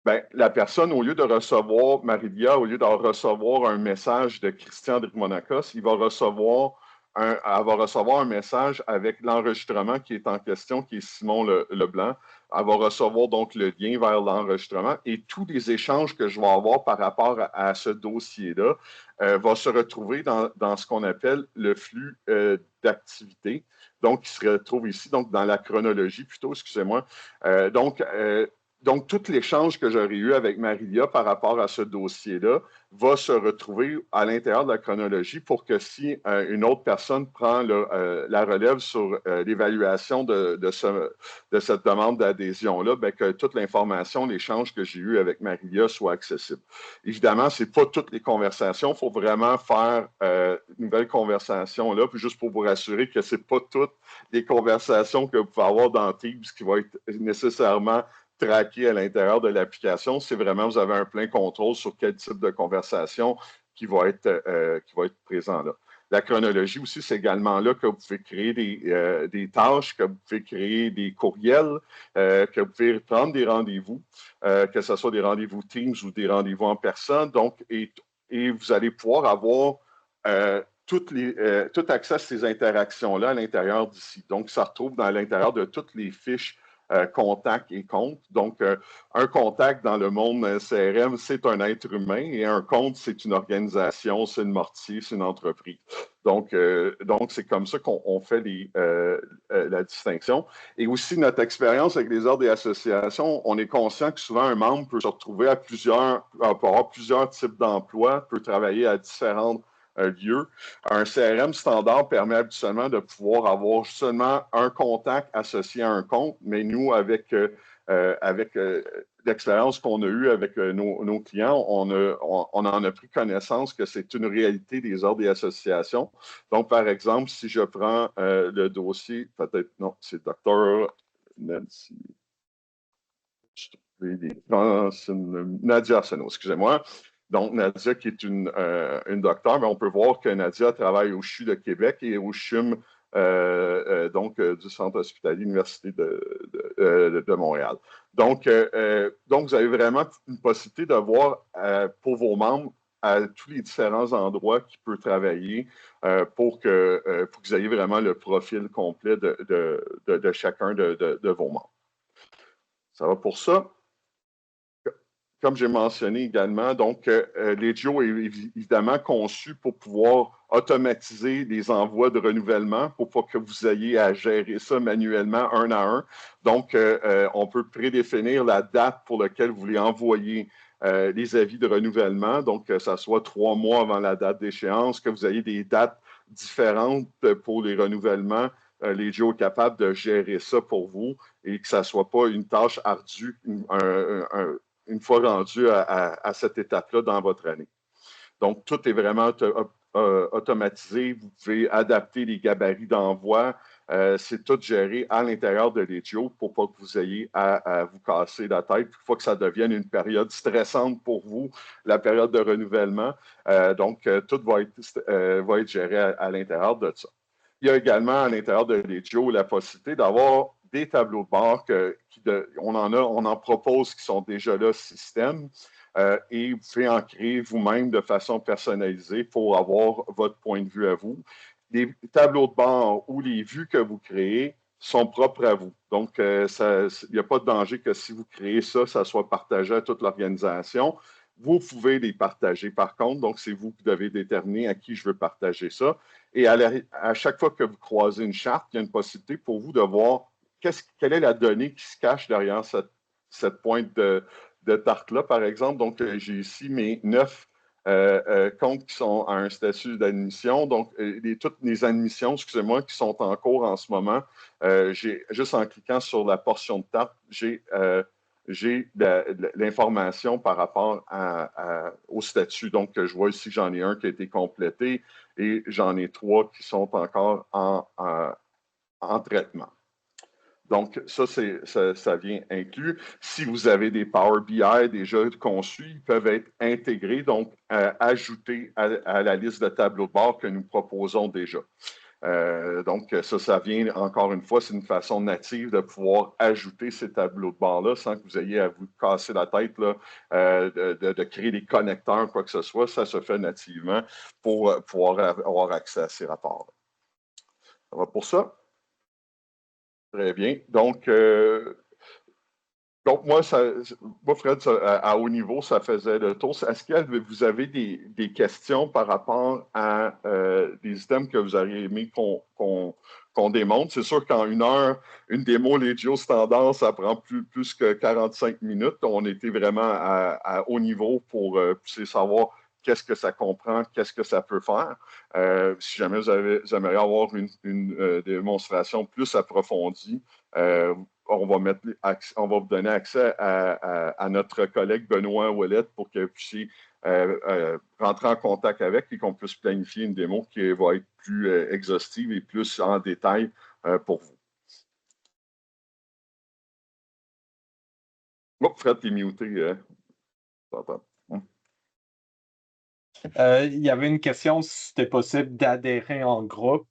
Ben, la personne, au lieu de recevoir, Maridia, au lieu de recevoir un message de Christian Drimonakos, il va recevoir elle va recevoir un message avec l'enregistrement qui est en question, qui est Simon Leblanc. Elle va recevoir donc le lien vers l'enregistrement et tous les échanges que je vais avoir par rapport à ce dossier-là vont se retrouver dans ce qu'on appelle le flux d'activité. Donc, il se retrouve ici, donc dans la chronologie plutôt, excusez-moi. Donc, tout l'échange que j'aurais eu avec Marilia par rapport à ce dossier-là va se retrouver à l'intérieur de la chronologie pour que si une autre personne prend la relève sur l'évaluation de cette demande d'adhésion-là, bien, que toute l'information, l'échange que j'ai eu avec Marilia soit accessible. Évidemment, ce n'est pas toutes les conversations. Il faut vraiment faire une nouvelle conversation là, puis juste pour vous rassurer que ce n'est pas toutes les conversations que vous pouvez avoir dans Teams qui vont être nécessairement traqué à l'intérieur de l'application. C'est vraiment, vous avez un plein contrôle sur quel type de conversation qui va être présent là. La chronologie aussi, c'est également là que vous pouvez créer des tâches, que vous pouvez créer des courriels, que vous pouvez prendre des rendez-vous, que ce soit des rendez-vous Teams ou des rendez-vous en personne. Donc, et vous allez pouvoir avoir tout accès à ces interactions-là à l'intérieur d'ici. Donc, ça retrouve dans l'intérieur de toutes les fiches contact et compte. Donc, un contact dans le monde CRM, c'est un être humain et un compte, c'est une organisation, c'est une mortier, c'est une entreprise. Donc c'est comme ça qu'on fait la distinction. Et aussi, notre expérience avec les ordres et associations, on est conscient que souvent un membre peut se retrouver peut avoir plusieurs types d'emplois, peut travailler à différentes lieux. Un CRM standard permet habituellement de pouvoir avoir seulement un contact associé à un compte, mais nous, avec l'expérience qu'on a eue avec nos clients, on en a pris connaissance que c'est une réalité des ordres et associations. Donc, par exemple, si je prends le dossier, peut-être, non, c'est Dr. Nancy. Nadia Arsenault, excusez-moi. Donc, Nadia, qui est une docteure, mais on peut voir que Nadia travaille au CHU de Québec et au CHUM du Centre hospitalier Université de Montréal. Donc, vous avez vraiment une possibilité de voir pour vos membres à tous les différents endroits qui peuvent travailler pour que vous ayez vraiment le profil complet de chacun de vos membres. Ça va pour ça. Comme j'ai mentionné également, donc Legio est évidemment conçu pour pouvoir automatiser les envois de renouvellement pour pas que vous ayez à gérer ça manuellement un à un. Donc, on peut prédéfinir la date pour laquelle vous voulez envoyer les avis de renouvellement, donc que ça soit 3 mois avant la date d'échéance, que vous ayez des dates différentes pour les renouvellements. Legio est capable de gérer ça pour vous et que ça ne soit pas une tâche ardue, une fois rendu à cette étape-là dans votre année. Donc, tout est vraiment automatisé. Vous pouvez adapter les gabarits d'envoi. C'est tout géré à l'intérieur de Legio pour pas que vous ayez à vous casser la tête. Il faut que ça devienne une période stressante pour vous, la période de renouvellement. Tout va être géré à l'intérieur de ça. Il y a également à l'intérieur de Legio la possibilité d'avoir des tableaux de bord on en propose qui sont déjà là système et vous pouvez en créer vous-même de façon personnalisée pour avoir votre point de vue à vous. Les tableaux de bord ou les vues que vous créez sont propres à vous. Donc, il n'y a pas de danger que si vous créez ça, ça soit partagé à toute l'organisation. Vous pouvez les partager par contre, donc c'est vous qui devez déterminer à qui je veux partager ça. Et à chaque fois que vous croisez une charte, il y a une possibilité pour vous de voir quelle est la donnée qui se cache derrière cette pointe de tarte-là, par exemple. Donc, j'ai ici mes 9 comptes qui sont à un statut d'admission. Donc, toutes les admissions, excusez-moi, qui sont en cours en ce moment, juste en cliquant sur la portion de tarte, j'ai l'information par rapport au statut. Donc, je vois ici, j'en ai un qui a été complété et j'en ai 3 qui sont encore en traitement. Donc, ça vient inclus. Si vous avez des Power BI déjà conçus, ils peuvent être intégrés, donc ajoutés à la liste de tableaux de bord que nous proposons déjà. Donc, ça vient, encore une fois, c'est une façon native de pouvoir ajouter ces tableaux de bord-là sans que vous ayez à vous casser la tête là, de créer des connecteurs, quoi que ce soit. Ça se fait nativement pour pouvoir avoir accès à ces rapports-là. Ça va pour ça? Très bien. Donc moi, Fred, à haut niveau, ça faisait le tour. Est-ce que vous avez des questions par rapport à des items que vous auriez aimé qu'on démontre? C'est sûr qu'en 1 heure, une démo Legio standard, ça prend plus que 45 minutes. On était vraiment à haut niveau pour savoir qu'est-ce que ça comprend, qu'est-ce que ça peut faire. Si jamais vous aimeriez avoir une démonstration plus approfondie, on va vous donner accès à notre collègue Benoît Ouellet pour que vous puissiez rentrer en contact avec et qu'on puisse planifier une démo qui va être plus exhaustive et plus en détail pour vous. Oh, Fred, t'es muté. Il y avait une question si c'était possible d'adhérer en groupe.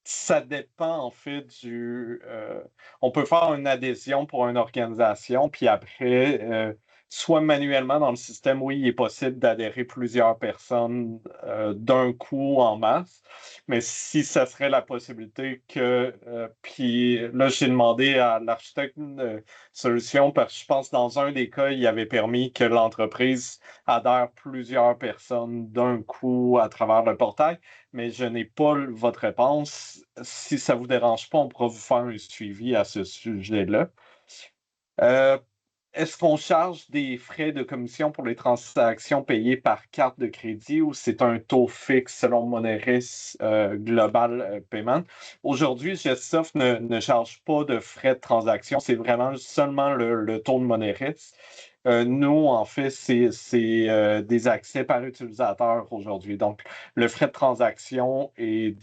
Ça dépend en fait on peut faire une adhésion pour une organisation, puis après, soit manuellement dans le système, oui, il est possible d'adhérer plusieurs personnes d'un coup en masse. Mais si ça serait la possibilité puis là, j'ai demandé à l'architecte une solution parce que je pense que dans un des cas, il avait permis que l'entreprise adhère plusieurs personnes d'un coup à travers le portail, mais je n'ai pas votre réponse. Si ça ne vous dérange pas, on pourra vous faire un suivi à ce sujet-là. Est-ce qu'on charge des frais de commission pour les transactions payées par carte de crédit ou c'est un taux fixe selon Moneris Global Payment? Aujourd'hui, Gestsoft ne charge pas de frais de transaction, c'est vraiment seulement le taux de Moneris. Nous, en fait, c'est des accès par utilisateur aujourd'hui. Donc, le frais de transaction est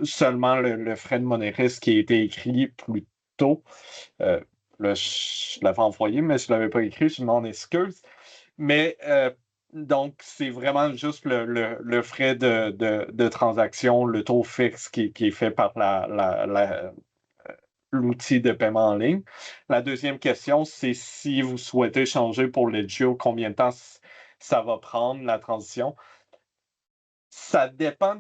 seulement le frais de Moneris qui a été écrit plus tôt. Là, je l'avais envoyé, mais je ne l'avais pas écrit, je m'en excuse. Mais donc, c'est vraiment juste le frais de transaction, le taux fixe qui est fait par l'outil de paiement en ligne. La deuxième question, c'est si vous souhaitez changer pour Legio, combien de temps ça va prendre la transition? Ça dépend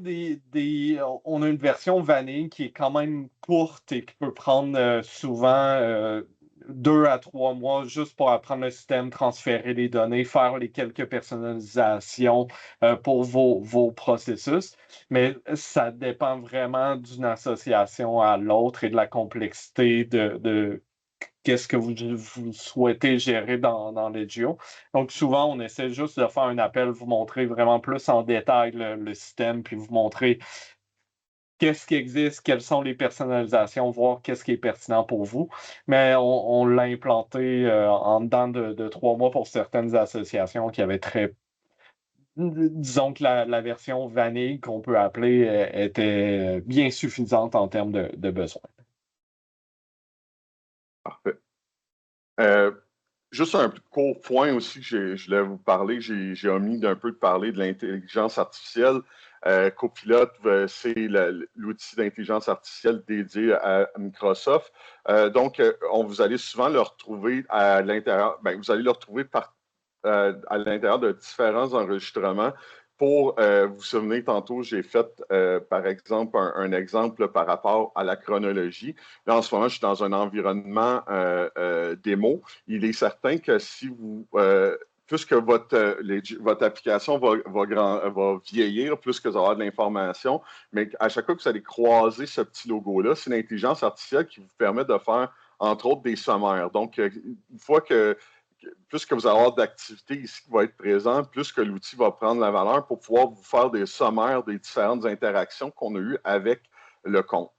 On a une version vanille qui est quand même courte et qui peut prendre souvent 2 à 3 mois juste pour apprendre le système, transférer les données, faire les quelques personnalisations pour vos processus. Mais ça dépend vraiment d'une association à l'autre et de la complexité de qu'est-ce que vous souhaitez gérer dans Legio. Donc, souvent, on essaie juste de faire un appel, vous montrer vraiment plus en détail le système, puis vous montrer qu'est-ce qui existe, quelles sont les personnalisations, voir qu'est-ce qui est pertinent pour vous. Mais on l'a implanté en dedans de 3 mois pour certaines associations qui avaient disons que la version vanille qu'on peut appeler était bien suffisante en termes de besoins. Parfait. Juste un court point aussi que je voulais vous parler. J'ai omis d'un peu de parler de l'intelligence artificielle. Copilot, c'est l'outil d'intelligence artificielle dédié à Microsoft. Donc, vous allez souvent le retrouver à l'intérieur. Vous allez le retrouver à l'intérieur de différents enregistrements. Pour vous souvenir, tantôt, j'ai fait, par exemple, un exemple par rapport à la chronologie. Là, en ce moment, je suis dans un environnement démo. Il est certain que si vous, plus que votre application va vieillir, plus que vous aurez de l'information, mais à chaque fois que vous allez croiser ce petit logo-là, c'est l'intelligence artificielle qui vous permet de faire, entre autres, des sommaires. Donc, une fois que plus que vous allez avoir d'activités ici qui vont être présentes, plus que l'outil va prendre la valeur pour pouvoir vous faire des sommaires des différentes interactions qu'on a eues avec le compte.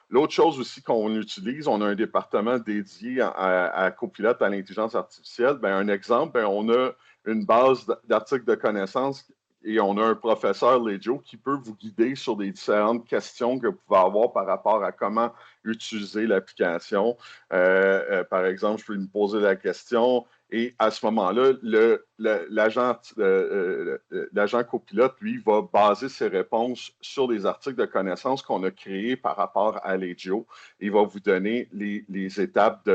L'autre chose aussi qu'on utilise, on a un département dédié à Copilot, à l'intelligence artificielle. Un exemple, on a une base d'articles de connaissances et on a un professeur Legio qui peut vous guider sur des différentes questions que vous pouvez avoir par rapport à comment utiliser l'application. Par exemple, je peux me poser la question, et à ce moment-là, l'agent copilote, lui, va baser ses réponses sur des articles de connaissances qu'on a créés par rapport à Legio. Il va vous donner les étapes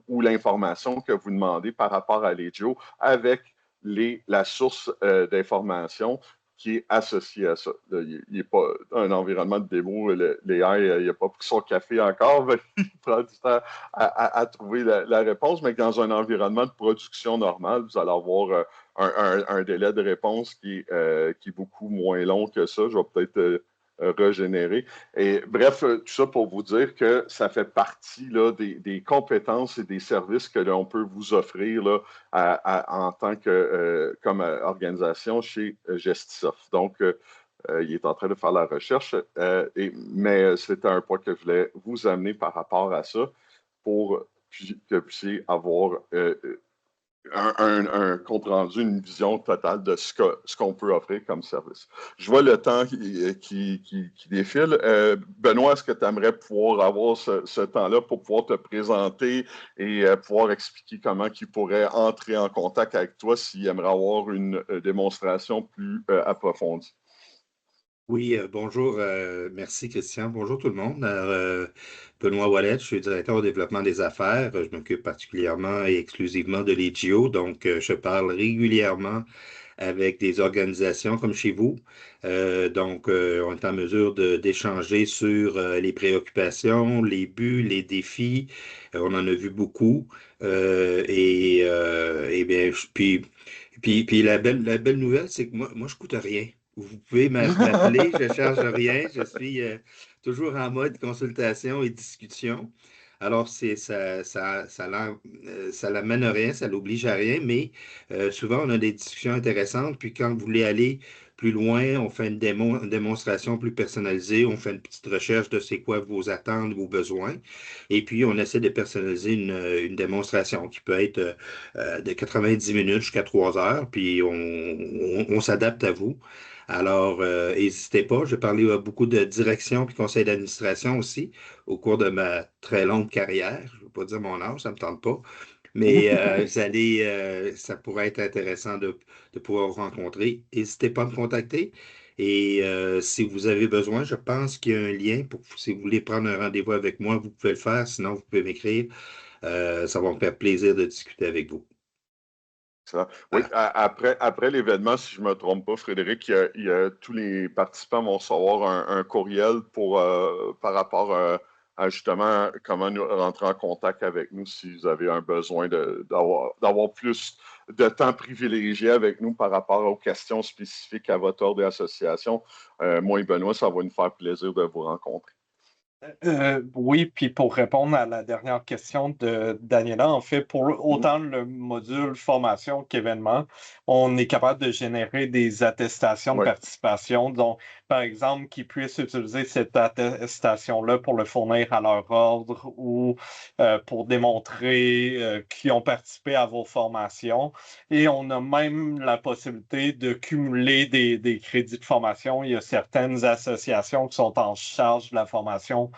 ou l'information que vous demandez par rapport à Legio avec la source d'information. qui est associé à ça. Il n'est pas un environnement de démo. L'AI, il n'a pas pris son café encore, mais il prend du temps à trouver la réponse, mais dans un environnement de production normal, vous allez avoir un délai de réponse qui est beaucoup moins long que ça. Je vais peut-être régénérer. Et bref, tout ça pour vous dire que ça fait partie là, des compétences et des services que l'on peut vous offrir là, en tant que comme organisation chez Gestisoft. Donc, il est en train de faire la recherche, mais c'était un point que je voulais vous amener par rapport à ça pour que vous puissiez avoir un compte-rendu, une vision totale de ce qu'on peut offrir comme service. Je vois le temps qui défile. Benoît, est-ce que tu aimerais pouvoir avoir ce temps-là pour pouvoir te présenter et pouvoir expliquer comment il pourrait entrer en contact avec toi s'il aimerait avoir une démonstration plus approfondie? Oui, bonjour, merci Christian. Bonjour tout le monde. Benoît Wallet, je suis directeur au développement des affaires. Je m'occupe particulièrement et exclusivement de l'EGO, donc je parle régulièrement avec des organisations comme chez vous. On est en mesure d'échanger sur les préoccupations, les buts, les défis. On en a vu beaucoup. Et bien, puis la belle nouvelle, c'est que moi, je coûte rien. Vous pouvez m'appeler, je ne charge rien. Je suis toujours en mode consultation et discussion. Alors, ça l'amène à rien, ça l'oblige à rien, mais souvent, on a des discussions intéressantes. Puis quand vous voulez aller plus loin, on fait une démonstration plus personnalisée, on fait une petite recherche de c'est quoi vos attentes, vos besoins. Et puis, on essaie de personnaliser une démonstration qui peut être de 90 minutes jusqu'à 3 heures, puis on s'adapte à vous. Alors, n'hésitez pas, j'ai parlé à beaucoup de direction puis conseil d'administration aussi au cours de ma très longue carrière. Je ne veux pas dire mon âge, ça ne me tente pas, mais ça pourrait être intéressant de pouvoir vous rencontrer. N'hésitez pas à me contacter. Et si vous avez besoin, je pense qu'il y a un lien pour si vous voulez prendre un rendez-vous avec moi, vous pouvez le faire. Sinon, vous pouvez m'écrire. Ça va me faire plaisir de discuter avec vous. Oui, après l'événement, si je ne me trompe pas, Frédéric, tous les participants vont recevoir un courriel par rapport à justement comment nous rentrer en contact avec nous si vous avez un besoin d'avoir plus de temps privilégié avec nous par rapport aux questions spécifiques à votre ordre d'association. Moi et Benoît, ça va nous faire plaisir de vous rencontrer. Oui, puis pour répondre à la dernière question de Daniela, en fait, pour autant le module formation qu'événement, on est capable de générer des attestations de Oui. participation, donc, par exemple, qu'ils puissent utiliser cette attestation-là pour le fournir à leur ordre ou pour démontrer qu'ils ont participé à vos formations. Et on a même la possibilité de cumuler des crédits de formation. Il y a certaines associations qui sont en charge de la formation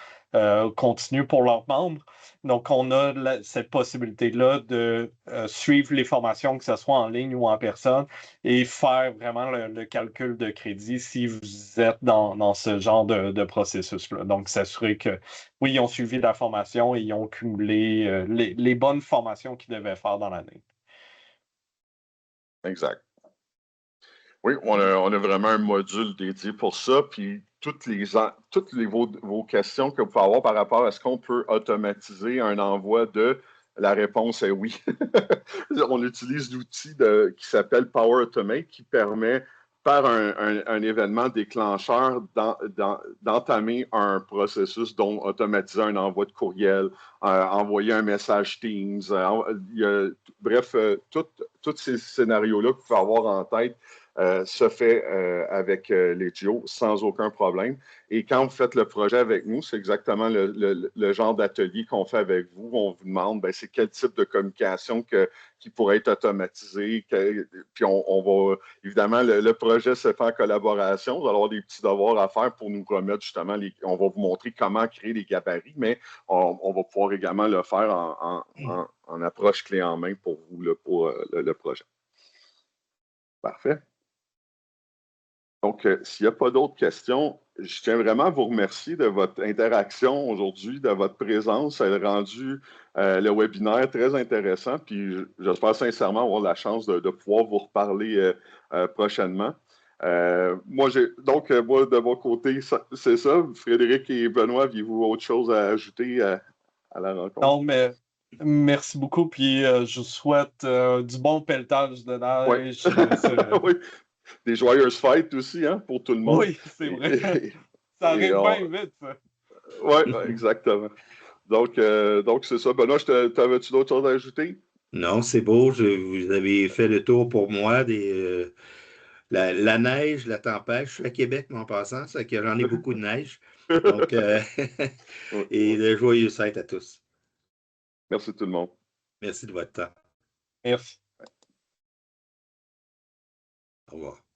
continue pour leurs membres. Donc, on a cette possibilité-là de suivre les formations, que ce soit en ligne ou en personne, et faire vraiment le calcul de crédit si vous êtes dans ce genre de processus-là. Donc, s'assurer que, oui, ils ont suivi la formation et ils ont cumulé les bonnes formations qu'ils devaient faire dans l'année. Exact. Oui, on a vraiment un module dédié pour ça. Puis toutes vos questions que vous pouvez avoir par rapport à ce qu'on peut automatiser un envoi la réponse est oui. On utilise l'outil qui s'appelle Power Automate qui permet par un événement déclencheur d'entamer un processus, dont automatiser un envoi de courriel, envoyer un message Teams. Bref, tous ces scénarios-là que vous pouvez avoir en tête se fait avec l'EGO sans aucun problème. Et quand vous faites le projet avec nous, c'est exactement le genre d'atelier qu'on fait avec vous. On vous demande c'est quel type de communication qui pourrait être automatisé. Puis on va, évidemment, le projet se fait en collaboration. Vous allez avoir des petits devoirs à faire pour nous remettre justement, on va vous montrer comment créer les gabarits, mais on va pouvoir également le faire en approche clé en main pour vous, pour le projet. Parfait. Donc, s'il n'y a pas d'autres questions, je tiens vraiment à vous remercier de votre interaction aujourd'hui, de votre présence. Ça a rendu le webinaire très intéressant. Puis, j'espère sincèrement avoir la chance de pouvoir vous reparler prochainement. Moi, de mon côté, c'est ça. Frédéric et Benoît, aviez-vous autre chose à ajouter à la rencontre? Non, mais merci beaucoup. Puis je vous souhaite du bon pelletage de Ouais. neige. Oui. Des joyeuses fêtes aussi, hein, pour tout le monde. Oui, c'est vrai. Ça arrive bien vite, ça. Oui, exactement. Donc c'est ça. Benoît, t'avais-tu d'autres choses à ajouter? Non, c'est beau. Vous avez fait le tour pour moi la neige, la tempête. Je suis à Québec, mais en passant, c'est que j'en ai beaucoup de neige. Donc, et de joyeuses fêtes à tous. Merci tout le monde. Merci de votre temps. Merci. Au revoir.